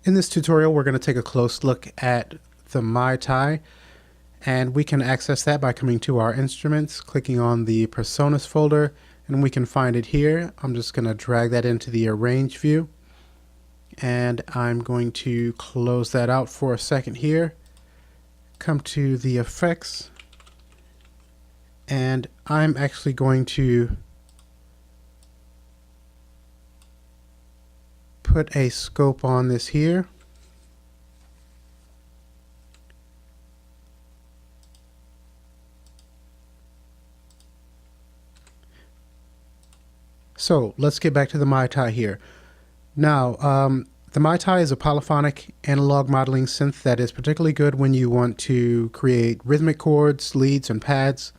In this tutorial, we're going to take a close look at the Mai Tai, and we can access that by coming to our instruments, clicking on the Personas folder, and we can find it here. I'm just going to drag that into the Arrange view, and I'm going to close that out for a second here. Come to the Effects, and I'm actually going to put a scope on this here. So let's get back to the Mai Tai here. Now, the Mai Tai is a polyphonic analog modeling synth that is particularly good when you want to create rhythmic chords, leads, and pads.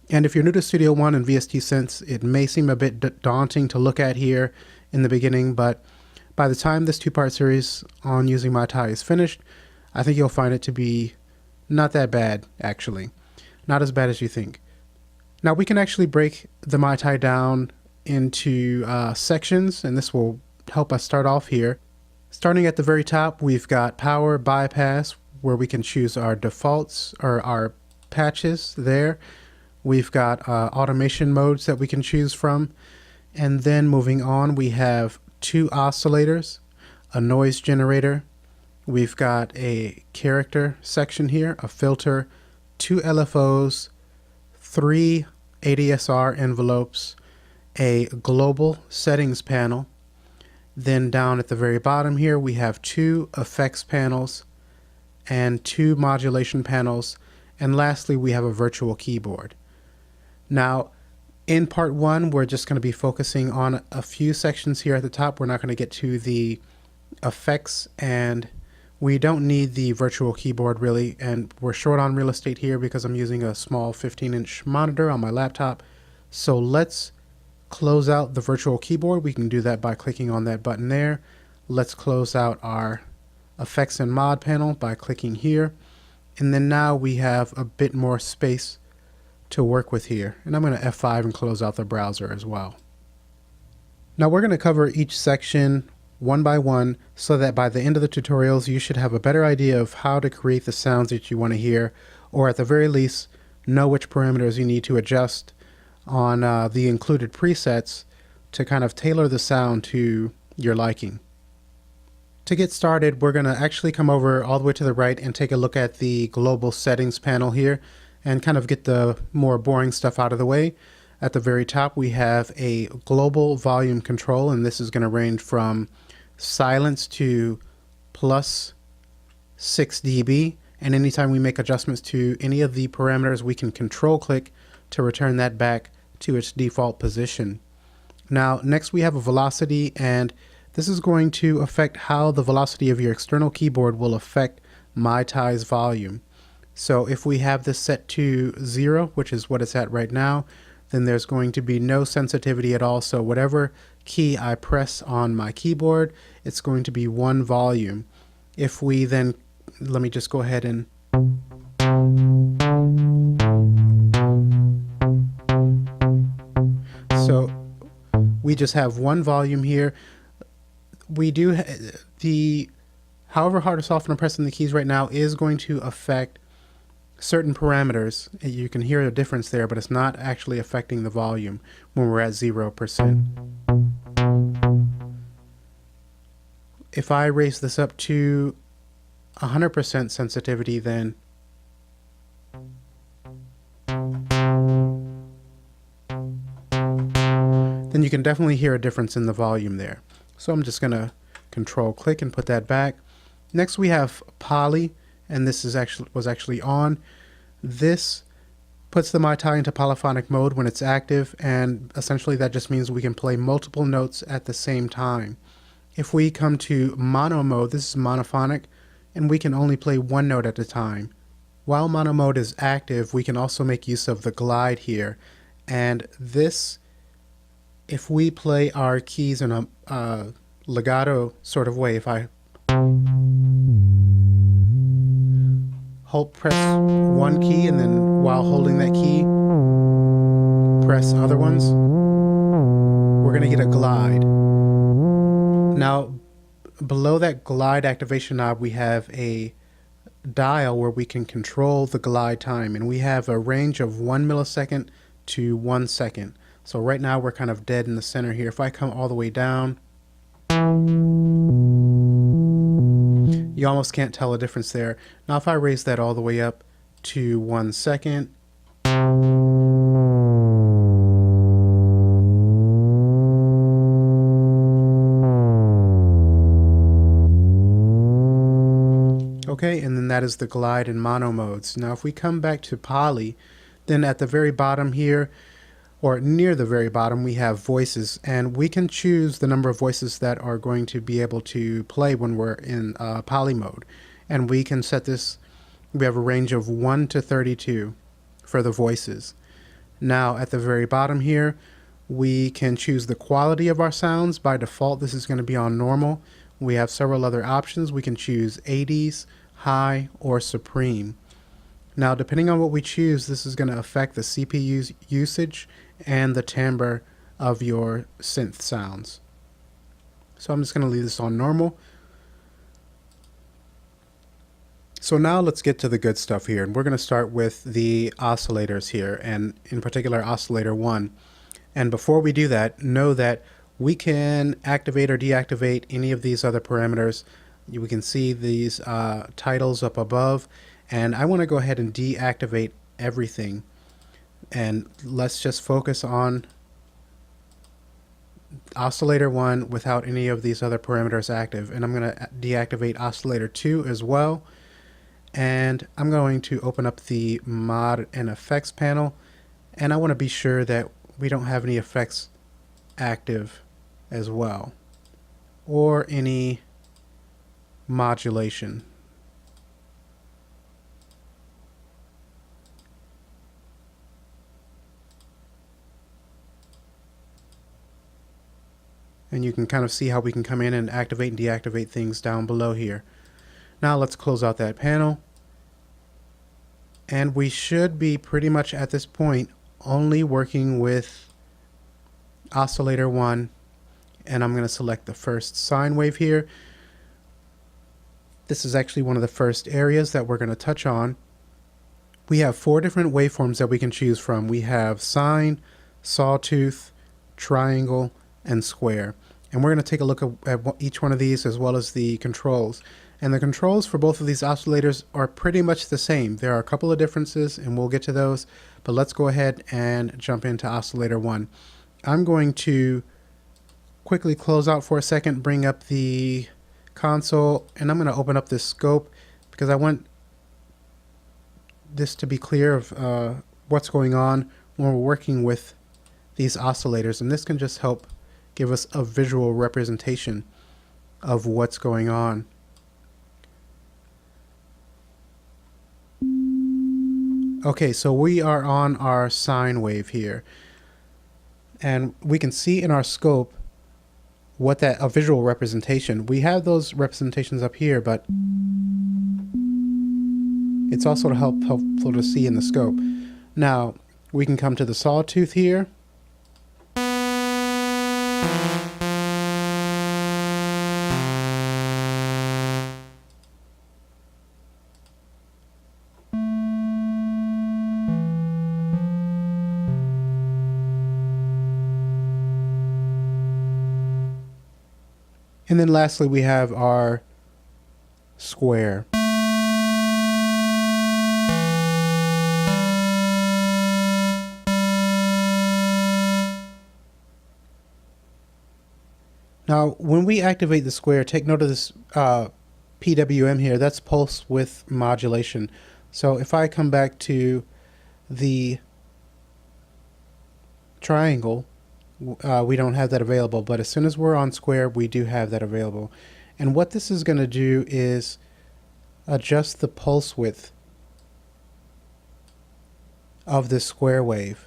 And if you're new to Studio One and VST Synths, it may seem a bit daunting to look at here in the beginning, but by the time this two-part series on using Mai Tai is finished, I think you'll find it to be not that bad, actually. Not as bad as you think. Now, we can actually break the Mai Tai down into sections, and this will help us start off here. Starting at the very top, we've got power bypass, where we can choose our defaults or our patches there. We've got automation modes that we can choose from, and then moving on, we have 2 oscillators, a noise generator, we've got a character section here, a filter, 2 LFOs, 3 ADSR envelopes, a global settings panel. Then down at the very bottom here we have 2 effects panels and 2 modulation panels, and lastly we have a virtual keyboard. Now in part 1 we're just going to be focusing on a few sections here at the top. We're not going to get to the effects, and we don't need the virtual keyboard really, and we're short on real estate here because I'm using a small 15-inch monitor on my laptop. So let's close out the virtual keyboard. We can do that by clicking on that button there. Let's close out our effects and mod panel by clicking here, and then now we have a bit more space to work with here, and I'm going to F5 and close out the browser as well. Now we're going to cover each section one by one so that by the end of the tutorials you should have a better idea of how to create the sounds that you want to hear, or at the very least know which parameters you need to adjust on the included presets to kind of tailor the sound to your liking. To get started, we're going to actually come over all the way to the right and take a look at the global settings panel here and kind of get the more boring stuff out of the way. At the very top we have a global volume control, and this is going to range from silence to plus 6 dB, and anytime we make adjustments to any of the parameters we can control click to return that back to its default position. Now next we have a velocity, and this is going to affect how the velocity of your external keyboard will affect Mai Tai's volume. So if we have this set to 0, which is what it's at right now, then there's going to be no sensitivity at all. So whatever key I press on my keyboard, it's going to be 1 volume. If we then, let me just go ahead and so we just have 1 volume here. We do however hard or soft I'm pressing the keys right now is going to affect certain parameters. You can hear a difference there, but it's not actually affecting the volume when we're at 0%. If I raise this up to 100% sensitivity, then you can definitely hear a difference in the volume there. So I'm just going to control click and put that back. Next we have poly, and this is was actually on. This puts the Mai Tai into polyphonic mode when it's active, and essentially that just means we can play multiple notes at the same time. If we come to mono mode, this is monophonic, and we can only play 1 note at a time. While mono mode is active, we can also make use of the glide here, and this, if we play our keys in a legato sort of way, if I press 1 key and then while holding that key press other ones, we're going to get a glide. Now below that glide activation knob, we have a dial where we can control the glide time, and we have a range of 1 millisecond to 1 second. So right now we're kind of dead in the center here. If I come all the way down, you almost can't tell a difference there. Now if I raise that all the way up to 1 second, okay, and then that is the glide and mono modes. Now if we come back to poly, then at the very bottom here, or near the very bottom, we have voices, and we can choose the number of voices that are going to be able to play when we're in poly mode. And we can set this, we have a range of 1 to 32 for the voices. Now at the very bottom here, we can choose the quality of our sounds. By default, this is going to be on normal. We have several other options. We can choose 80s, high, or supreme. Now, depending on what we choose, this is going to affect the CPU's usage and the timbre of your synth sounds. So I'm just going to leave this on normal. So now let's get to the good stuff here, and we're going to start with the oscillators here, and in particular oscillator 1. And before we do that, know that we can activate or deactivate any of these other parameters. We can see these titles up above, and I want to go ahead and deactivate everything, and let's just focus on oscillator 1 without any of these other parameters active. And I'm going to deactivate oscillator 2 as well, and I'm going to open up the mod and effects panel, and I want to be sure that we don't have any effects active as well, or any modulation. And you can kind of see how we can come in and activate and deactivate things down below here. Now let's close out that panel. And we should be pretty much at this point only working with oscillator 1. And I'm going to select the first sine wave here. This is actually one of the first areas that we're going to touch on. We have 4 different waveforms that we can choose from. We have sine, sawtooth, triangle, and square. And we're going to take a look at each one of these as well as the controls. And the controls for both of these oscillators are pretty much the same. There are a couple of differences, and we'll get to those, but let's go ahead and jump into oscillator 1. I'm going to quickly close out for a second, bring up the console, and I'm going to open up this scope because I want this to be clear of what's going on when we're working with these oscillators, and this can just help give us a visual representation of what's going on. Okay, so we are on our sine wave here, and we can see in our scope what a visual representation. We have those representations up here, but it's also helpful to see in the scope. Now we can come to the sawtooth here. And then lastly, we have our square. Now, when we activate the square, take note of this PWM here. That's pulse width modulation. So if I come back to the triangle, we don't have that available, but as soon as we're on square, we do have that available. And what this is going to do is adjust the pulse width of this square wave.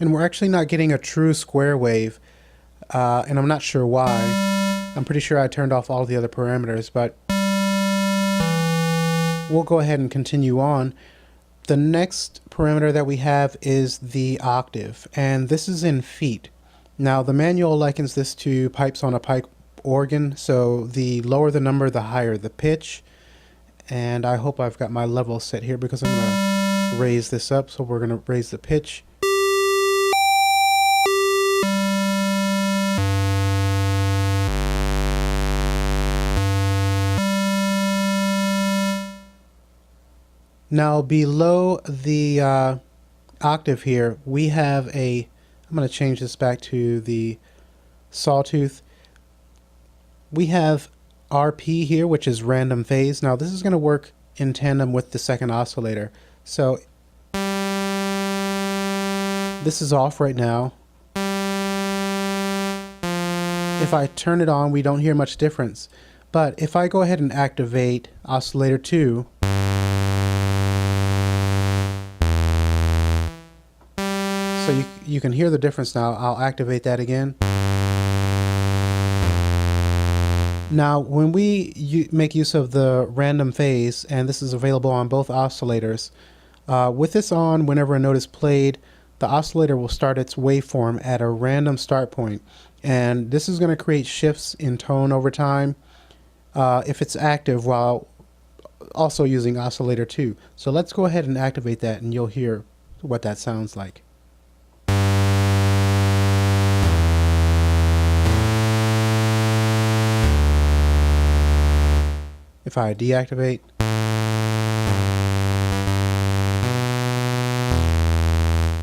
And we're actually not getting a true square wave, and I'm not sure why. I'm pretty sure I turned off all the other parameters, but we'll go ahead and continue on. The next parameter that we have is the octave, and this is in feet. Now the manual likens this to pipes on a pipe organ, so the lower the number, the higher the pitch. And I hope I've got my level set here because I'm going to raise this up, so we're going to raise the pitch. Now below the octave here, we have I'm going to change this back to the sawtooth. We have RP here, which is random phase. Now this is going to work in tandem with the second oscillator. So this is off right now. If I turn it on, we don't hear much difference. But if I go ahead and activate oscillator 2, so you can hear the difference now. I'll activate that again. Now when we make use of the random phase, and this is available on both oscillators, with this on, whenever a note is played, the oscillator will start its waveform at a random start point, and this is going to create shifts in tone over time if it's active while also using oscillator 2. So let's go ahead and activate that, and you'll hear what that sounds like. If I deactivate,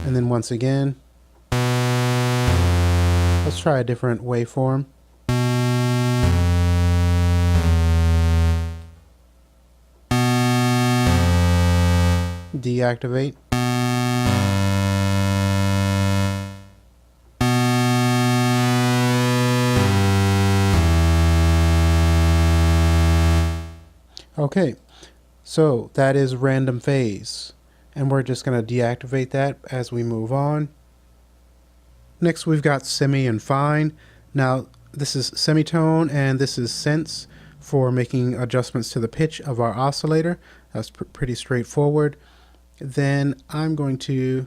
and then once again, let's try a different waveform. Deactivate. Okay, so that is random phase, and we're just going to deactivate that as we move on. Next we've got semi and fine. Now this is semitone and this is sense for making adjustments to the pitch of our oscillator. That's pretty straightforward. Then I'm going to,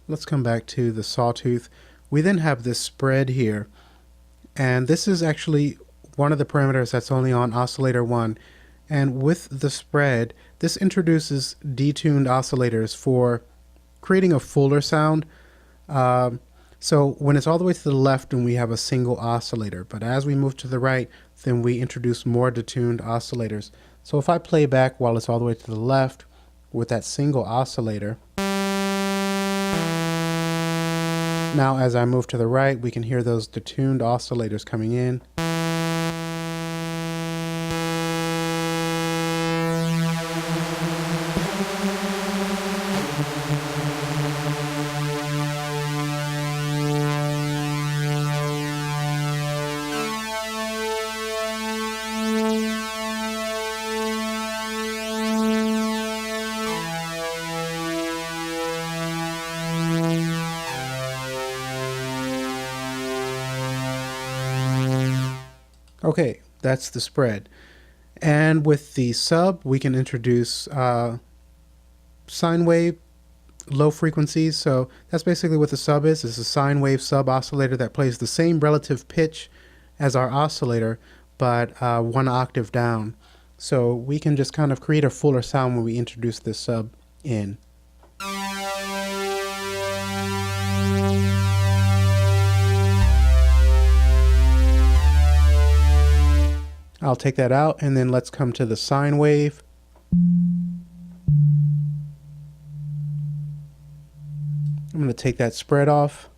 let's come back to the sawtooth. We then have this spread here, and this is actually one of the parameters that's only on oscillator 1. And with the spread, this introduces detuned oscillators for creating a fuller sound. So when it's all the way to the left, and we have a single oscillator, but as we move to the right, then we introduce more detuned oscillators. So if I play back while it's all the way to the left with that single oscillator, now as I move to the right, we can hear those detuned oscillators coming in. Okay, that's the spread. And with the sub, we can introduce sine wave, low frequencies. So that's basically what the sub is. It's a sine wave sub oscillator that plays the same relative pitch as our oscillator, but 1 octave down. So we can just kind of create a fuller sound when we introduce this sub in. I'll take that out, and then let's come to the sine wave. I'm going to take that spread off.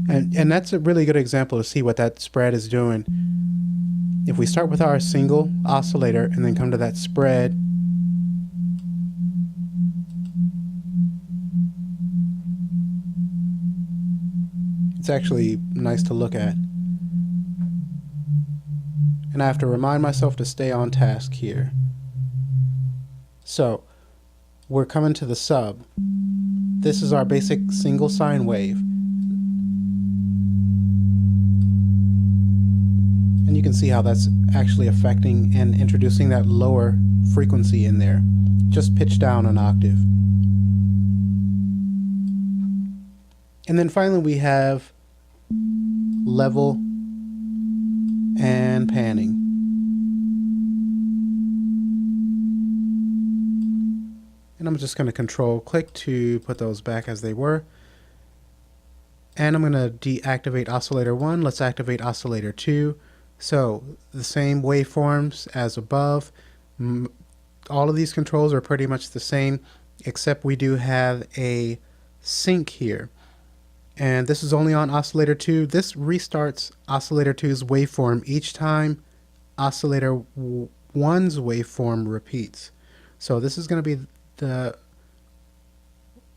And that's a really good example to see what that spread is doing. If we start with our single oscillator and then come to that spread, it's actually nice to look at. And I have to remind myself to stay on task here. So we're coming to the sub. This is our basic single sine wave. And you can see how that's actually affecting and introducing that lower frequency in there. Just pitch down an octave. And then finally we have level and panning. And I'm just going to control click to put those back as they were. And I'm going to deactivate oscillator 1. Let's activate oscillator 2. So the same waveforms as above. All of these controls are pretty much the same, except we do have a sync here. And this is only on oscillator 2. This restarts oscillator 2's waveform each time oscillator 1's waveform repeats. So this is going to be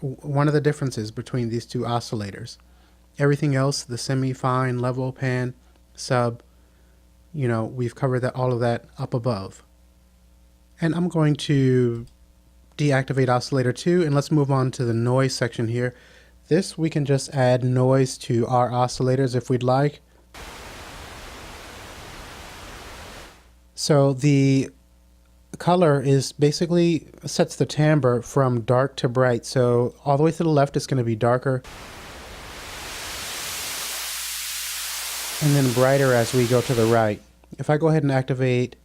one of the differences between these two oscillators. Everything else, the semi-fine, level, pan, sub, you know, we've covered all of that up above. And I'm going to deactivate oscillator 2, and let's move on to the noise section here. This, we can just add noise to our oscillators if we'd like. So the color is basically sets the timbre from dark to bright. So all the way to the left it's going to be darker, and then brighter as we go to the right. If I go ahead and activate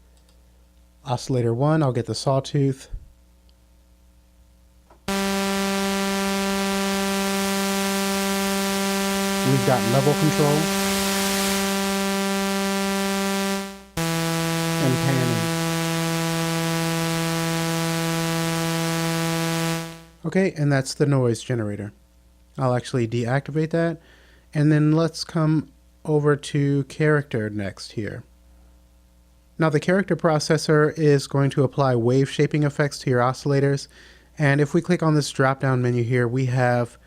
oscillator 1, I'll get the sawtooth. We've got level control and panning. Okay, and that's the noise generator. I'll actually deactivate that, and then let's come over to character next here. Now the character processor is going to apply wave shaping effects to your oscillators, and if we click on this drop down menu here, we have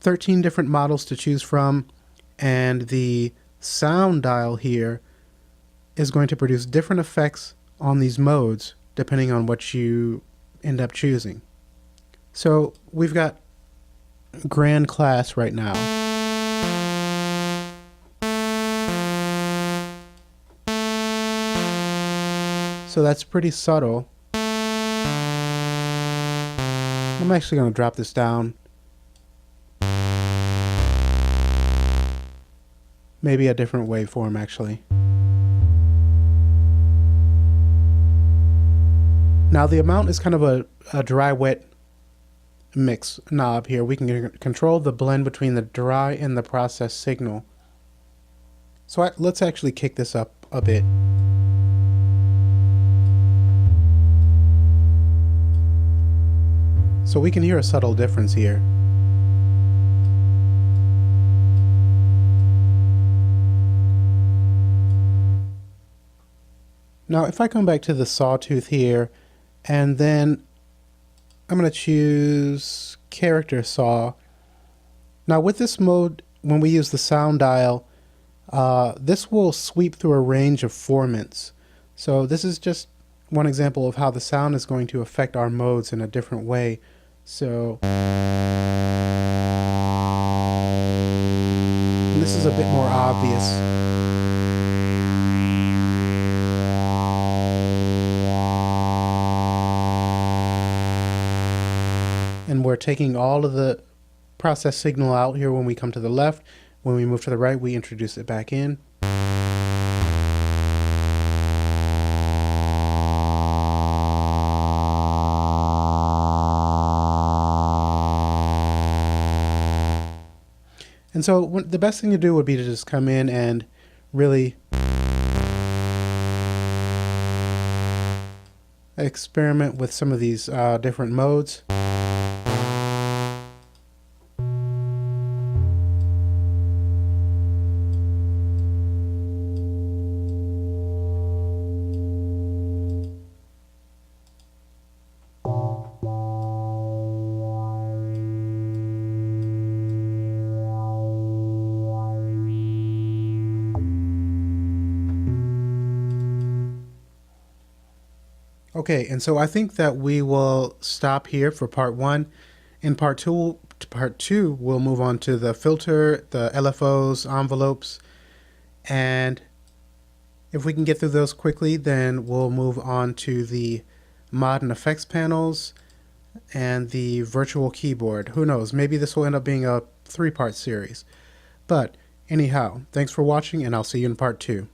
13 different models to choose from, and the sound dial here is going to produce different effects on these modes depending on what you end up choosing. So we've got grand class right now. So that's pretty subtle. I'm actually going to drop this down. Maybe a different waveform actually. Now the amount is kind of a dry wet mix knob here. We can control the blend between the dry and the process signal. So let's actually kick this up a bit. So we can hear a subtle difference here. Now if I come back to the sawtooth here, and then I'm going to choose character saw. Now with this mode, when we use the sound dial, this will sweep through a range of formants. So this is just one example of how the sound is going to affect our modes in a different way. So this is a bit more obvious. And we're taking all of the process signal out here when we come to the left. When we move to the right, we introduce it back in. And so the best thing to do would be to just come in and really experiment with some of these different modes. Okay, and so I think that we will stop here for part 1, In part two, we'll move on to the filter, the LFOs, envelopes, and if we can get through those quickly, then we'll move on to the mod and effects panels and the virtual keyboard. Who knows, maybe this will end up being a 3-part series. But anyhow, thanks for watching, and I'll see you in part 2.